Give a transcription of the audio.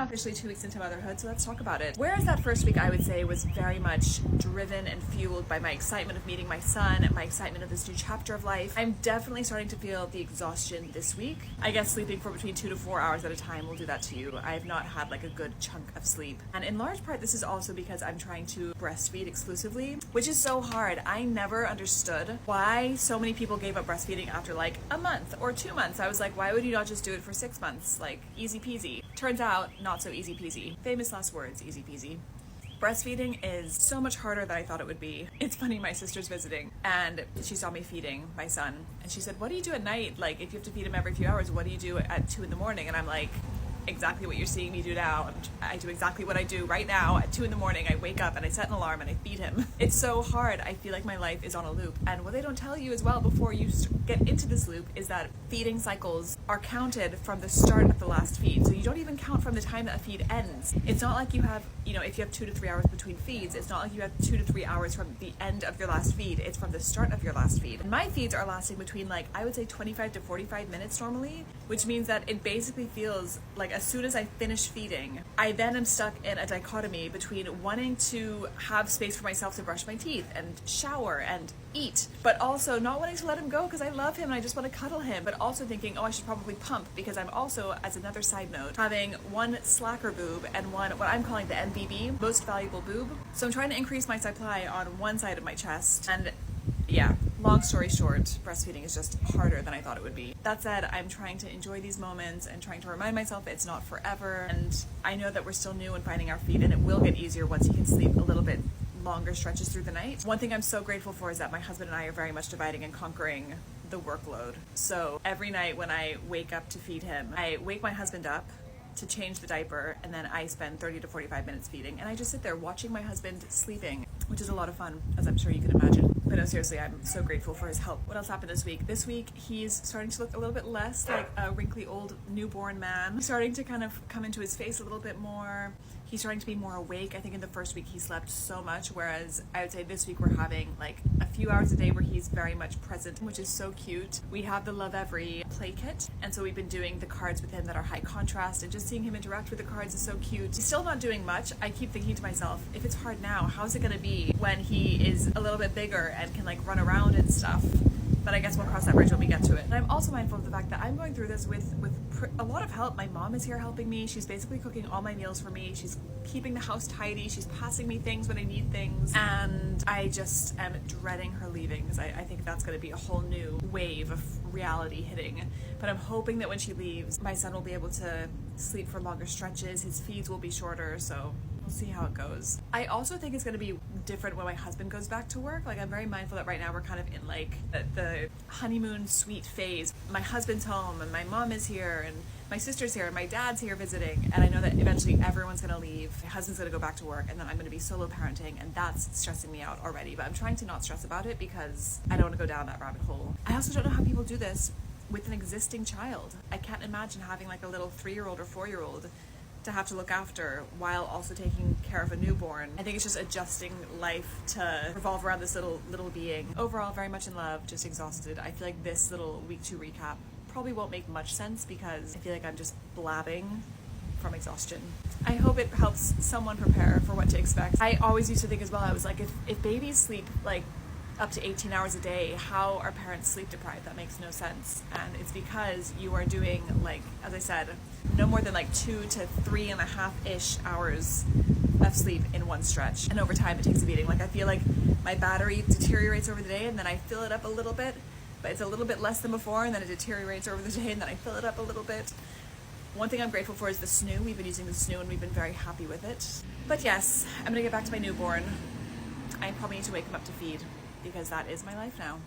now officially 2 weeks into motherhood, so let's talk about it. Whereas that first week, I would say, was very much driven and fueled by my excitement of meeting my son, my excitement of this new chapter of life, I'm definitely starting to feel the exhaustion this week. I guess sleeping for between 2 to 4 hours at a time will do that to you. I have not had like a good chunk of sleep. And in large part, this is also because I'm trying to breastfeed exclusively, which is so hard. I never understood why so many people gave up breastfeeding after like a month or 2 months. I was like, why would you not just do it for 6 months? Like, easy peasy. Turns out, not so easy peasy. Famous last words, easy peasy. Breastfeeding is so much harder than I thought it would be. It's funny, my sister's visiting and she saw me feeding my son and she said, what do you do at night? Like, if you have to feed him every few hours, what do you do at 2 in the morning? And I'm like, exactly what you're seeing me do now. I do exactly what I do right now at 2 in the morning. I wake up and I set an alarm and I feed him. It's so hard. I feel like my life is on a loop. And what they don't tell you as well before you get into this loop is that feeding cycles are counted from the start of the last feed. So you don't even count from the time that a feed ends. It's not like you have, if you have 2 to 3 hours between feeds, it's not like you have 2 to 3 hours from the end of your last feed. It's from the start of your last feed. And my feeds are lasting between I would say 25 to 45 minutes normally, which means that it basically feels like as soon as I finish feeding, I then am stuck in a dichotomy between wanting to have space for myself to brush my teeth and shower and eat, but also not wanting to let him go because I love him and I just want to cuddle him, but also thinking, oh, I should probably pump because I'm also, as another side note, having one slacker boob and one, what I'm calling the MVB, most valuable boob. So I'm trying to increase my supply on one side of my chest, and yeah, long story short, breastfeeding is just harder than I thought it would be. That said, I'm trying to enjoy these moments and trying to remind myself it's not forever, and I know that we're still new in finding our feet and it will get easier once he can sleep a little bit longer stretches through the night. One thing I'm so grateful for is that my husband and I are very much dividing and conquering the workload. So every night when I wake up to feed him, I wake my husband up to change the diaper, and then I spend 30 to 45 minutes feeding, and I just sit there watching my husband sleeping, which is a lot of fun, as I'm sure you can imagine. But no, seriously, I'm so grateful for his help. What else happened this week? This week, he's starting to look a little bit less like a wrinkly old newborn man. He's starting to kind of come into his face a little bit more. He's starting to be more awake. I think in the first week he slept so much, whereas I would say this week we're having like a few hours a day where he's very much present, which is so cute. We have the Love Every play kit, and so we've been doing the cards with him that are high contrast, and just seeing him interact with the cards is so cute. He's still not doing much. I keep thinking to myself, if it's hard now, how's it gonna be when he is a little bit bigger and can like run around and stuff? But I guess we'll cross that bridge when we get to it. And I'm also mindful of the fact that I'm going through this with a lot of help. My mom is here helping me. She's basically cooking all my meals for me. She's keeping the house tidy. She's passing me things when I need things. And I just am dreading her leaving because I think that's going to be a whole new wave of reality hitting. But I'm hoping that when she leaves, my son will be able to sleep for longer stretches. His feeds will be shorter, so we'll see how it goes. I also think it's going to be different when my husband goes back to work. Like, I'm very mindful that right now we're kind of in like the honeymoon sweet phase. My husband's home and my mom is here and my sister's here and my dad's here visiting, and I know that eventually everyone's going to leave. My husband's going to go back to work, and then I'm going to be solo parenting, and that's stressing me out already. But I'm trying to not stress about it because I don't want to go down that rabbit hole. I also don't know how people do this with an existing child. I can't imagine having like a little 3-year-old or 4-year-old to have to look after while also taking care of a newborn. I think it's just adjusting life to revolve around this little being. Overall, very much in love, just exhausted. I feel like this little week 2 recap probably won't make much sense because I feel like I'm just blabbing from exhaustion. I hope it helps someone prepare for what to expect. I always used to think as well, I was like, if babies sleep like up to 18 hours a day, how are parents sleep deprived? That makes no sense. And it's because you are doing, like, as I said, no more than like 2 to 3.5-ish hours of sleep in one stretch. And over time it takes a beating. Like, I feel like my battery deteriorates over the day and then I fill it up a little bit, but it's a little bit less than before, and then it deteriorates over the day and then I fill it up a little bit. One thing I'm grateful for is the snoo. We've been using the snoo and we've been very happy with it. But yes, I'm gonna get back to my newborn. I probably need to wake him up to feed, because that is my life now.